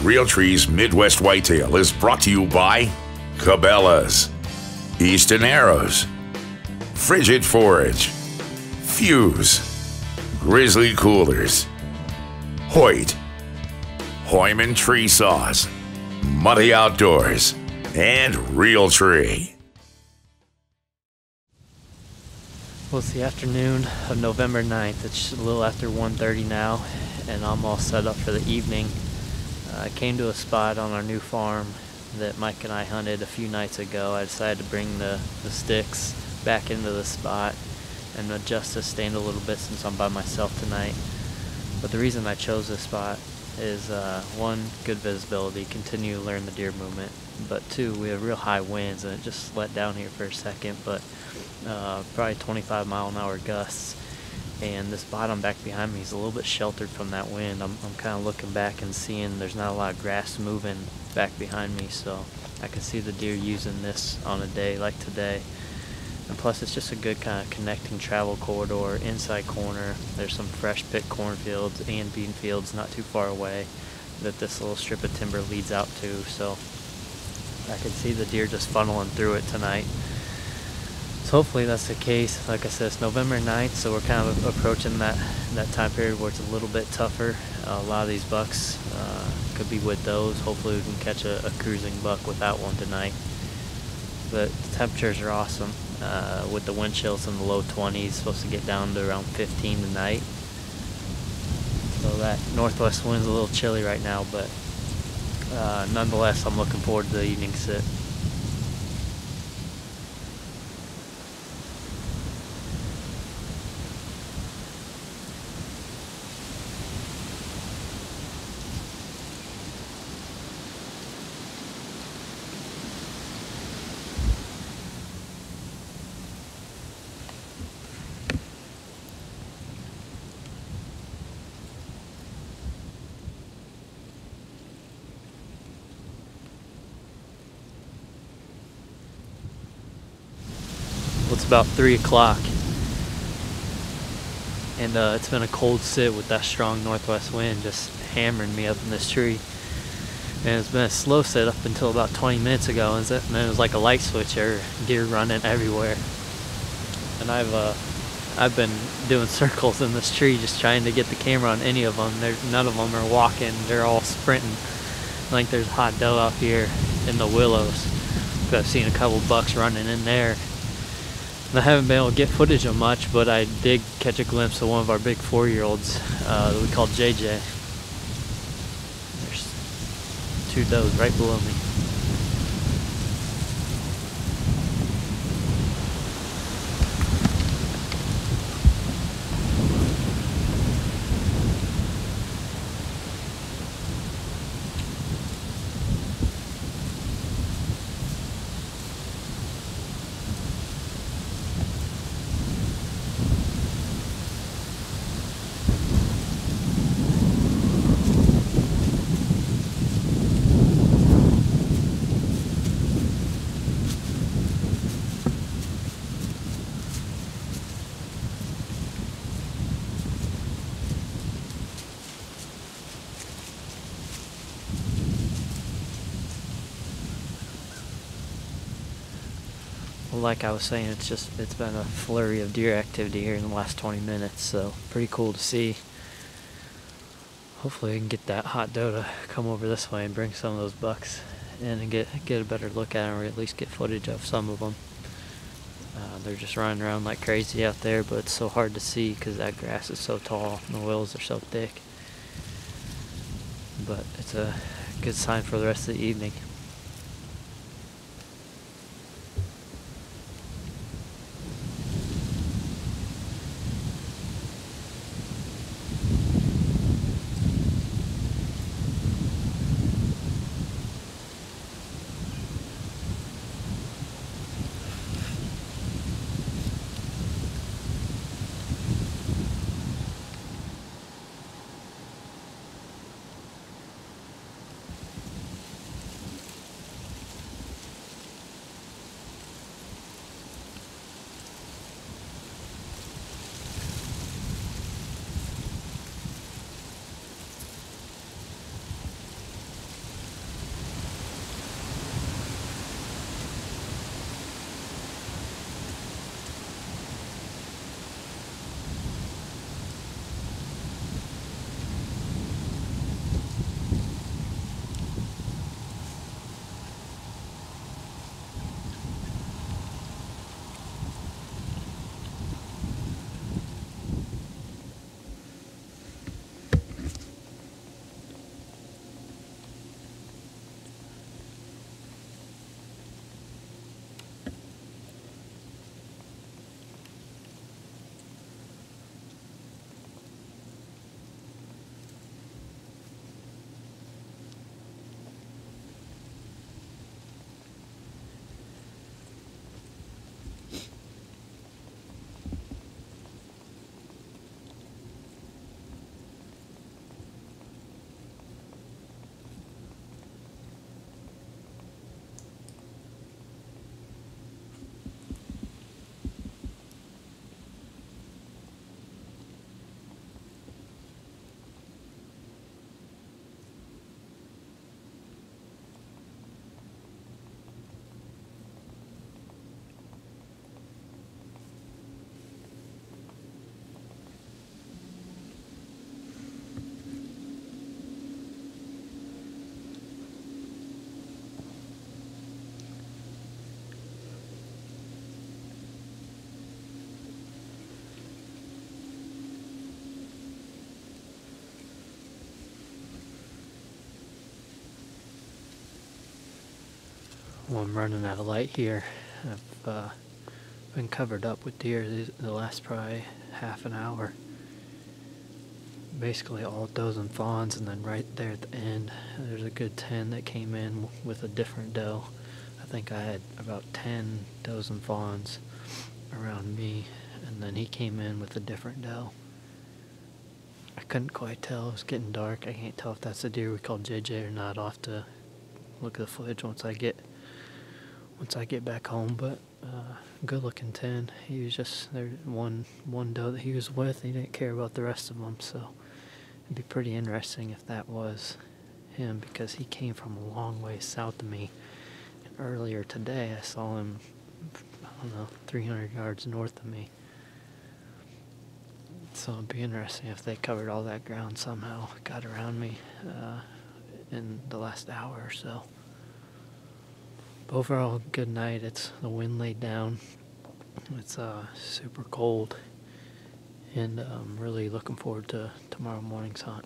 Realtree's Midwest Whitetail is brought to you by Cabela's, Easton Arrows, Frigid Forage, Fuse, Grizzly Coolers, Hoyt, Hoyman Tree Saws, Muddy Outdoors, and Realtree. Well, it's the afternoon of November 9th. It's a little after 1:30 now, and I'm all set up for the evening. I came to a spot on our new farm that Mike and I hunted a few nights ago. I decided to bring the sticks back into the spot and adjust the stand a little bit since I'm by myself tonight. But the reason I chose this spot is one, good visibility, continue to learn the deer movement, but two, we have real high winds and it just let down here for a second, but probably 25-mile-an-hour gusts, and this bottom back behind me is a little bit sheltered from that wind. I'm kind of looking back and seeing there's not a lot of grass moving back behind me, so I can see the deer using this on a day like today. And plus it's just a good kind of connecting travel corridor, inside corner. There's some fresh picked cornfields and bean fields not too far away that this little strip of timber leads out to, so I can see the deer just funneling through it tonight. So hopefully that's the case. Like I said, it's November 9th, so we're kind of approaching that time period where it's a little bit tougher. A lot of these bucks could be with those. Hopefully we can catch a cruising buck without one tonight. But the temperatures are awesome. With the wind chills in the low 20s, supposed to get down to around 15 tonight. So that northwest wind's a little chilly right now, but nonetheless, I'm looking forward to the evening sit. Well, it's about 3 o'clock, and it's been a cold sit with that strong northwest wind just hammering me up in this tree. And it's been a slow sit up until about 20 minutes ago, and then it was like a light switch. There, deer running everywhere. And I've been doing circles in this tree just trying to get the camera on any of them. None of them are walking. They're all sprinting. Like there's hot doe out here in the willows. I've seen a couple bucks running in there. And I haven't been able to get footage of much, but I did catch a glimpse of one of our big 4-year-olds that we call JJ. There's 2 does right below me. Well, like I was saying, it's been a flurry of deer activity here in the last 20 minutes, so pretty cool to see. Hopefully we can get that hot doe to come over this way and bring some of those bucks in and get a better look at them, or at least get footage of some of them. They're just running around like crazy out there, but it's so hard to see because that grass is so tall and the willows are so thick. But it's a good sign for the rest of the evening. Well, I'm running out of light here. I've been covered up with deer the last probably half an hour. Basically all does and fawns, and then right there at the end, there's a good 10 that came in with a different doe. I think I had about 10 does and fawns around me, and then he came in with a different doe. I couldn't quite tell. It was getting dark. I can't tell if that's the deer we call JJ or not. I'll have to look at the footage once I get back home. But good looking 10. He was just there. One doe that he was with. He didn't care about the rest of them. So it'd be pretty interesting if that was him, because he came from a long way south of me. And earlier today, I saw him, I don't know, 300 yards north of me. So it'd be interesting if they covered all that ground somehow, got around me in the last hour or so. But overall, good night. The wind laid down. It's super cold, and I'm really looking forward to tomorrow morning's hunt.